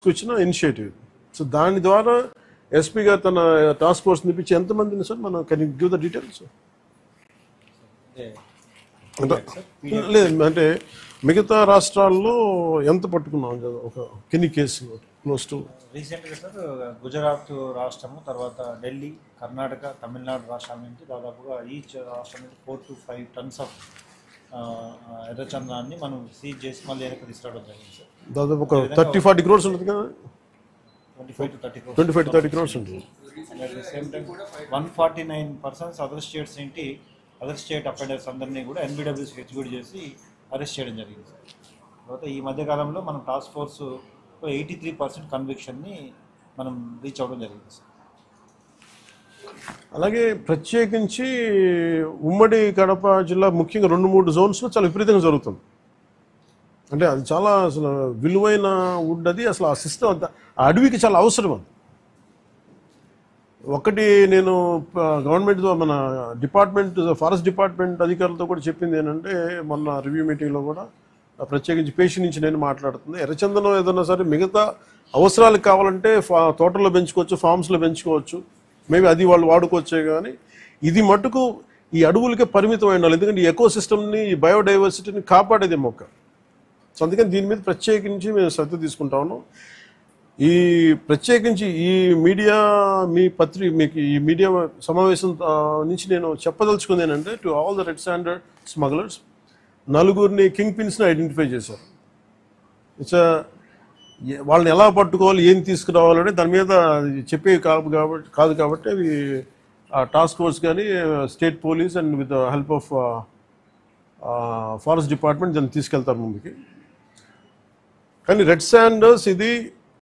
వచ్చిన initiative. So దాని ద్వారా ఎస్పీ గారు తన టాస్క్ ఫోర్స్ నిపించి ఎంతమందిని సార్ మనం can you give the details? లేదు అంటే మిగతా రాష్ట్రాల్లో ఎంత పట్టుకున్నాం ఒక కెన్ని కేసులు క్లోజ్ టు రీసెంట్గా సార్ గుజరాత్ రాష్ట్రము, తర్వాత ఢిల్లీ, కర్ణాటక, తమిళనాడు రాష్ట్రాల నుంచి దాదాపుగా ఈచ్ రాష్ట్రం నుంచి 4 to 5 tons ఆఫ్ ఎర్రచందనాన్ని మనం సీజ్ చేసి మళ్ళీ వెనక్కి తీసుకురావడం జరిగింది సార్. దాదాపు ఒక 30-40 crores ఉంటుంది కదా, 25 to 30 crores. 25 to 30 crores ఉంటుంది. And at the same time 149 persons other states ఏంటి అదర్ స్టేట్ అఫెండర్స్ అందరినీ కూడా ఎన్బిడబ్ల్యూస్ ఎగ్జిక్యూట్ చేసి అరెస్ట్ చేయడం జరిగింది సార్. తర్వాత ఈ మధ్యకాలంలో మనం టాస్క్ ఫోర్స్ 83% కన్విక్షన్ని మనం రీచ్ అవ్వడం జరిగింది సార్. అలాగే ప్రత్యేకించి ఉమ్మడి కడప జిల్లా ముఖ్యంగా 2-3 జోన్స్లో చాలా విపరీతంగా జరుగుతుంది. అంటే అది చాలా అసలు విలువైన వుడ్, అది అసలు ఆ సిస్టమ్ అంతా ఆ అడవికి చాలా అవసరం. అది ఒకటి నేను గవర్నమెంట్తో మన డిపార్ట్మెంట్ ఫారెస్ట్ డిపార్ట్మెంట్ అధికారులతో కూడా చెప్పింది ఏంటంటే, మొన్న రివ్యూ మీటింగ్లో కూడా ప్రత్యేకించి పేషి నుంచి నేను మాట్లాడుతుంది, ఎర్రచందనం ఏదన్నా సరే మిగతా అవసరాలకు కావాలంటే తోటల్లో పెంచుకోవచ్చు, ఫామ్స్లో పెంచుకోవచ్చు, మేబీ అది వాళ్ళు వాడుకోవచ్చే. కానీ ఇది మటుకు ఈ అడవులకే పరిమితం అయి ఉండాలి, ఎందుకంటే ఈ ఎకో సిస్టమ్ని, ఈ బయోడైవర్సిటీని కాపాడేది మొక్క. సో అందుకని దీని మీద ప్రత్యేకించి మేము శ్రద్ధ తీసుకుంటా ఉన్నాం. ఈ ప్రత్యేకించి ఈ మీడియా మీకు ఈ మీడియా సమావేశం నుంచి నేను చెప్పదలుచుకుంది ఏంటంటే, to all the red sander smugglers, 4 కింగ్ పిన్స్ని ఐడెంటిఫై చేశారు. ఇట్స్ వాళ్ళని ఎలా పట్టుకోవాలి, ఏం తీసుకురావాలని దాని మీద చెప్పే కాదు కాబట్టి అవి టాస్క్ ఫోర్స్ కానీ state police and with the help of forest department దాన్ని తీసుకెళ్తారు ముందుకి. కానీ రెడ్ శాండర్స్ ఇది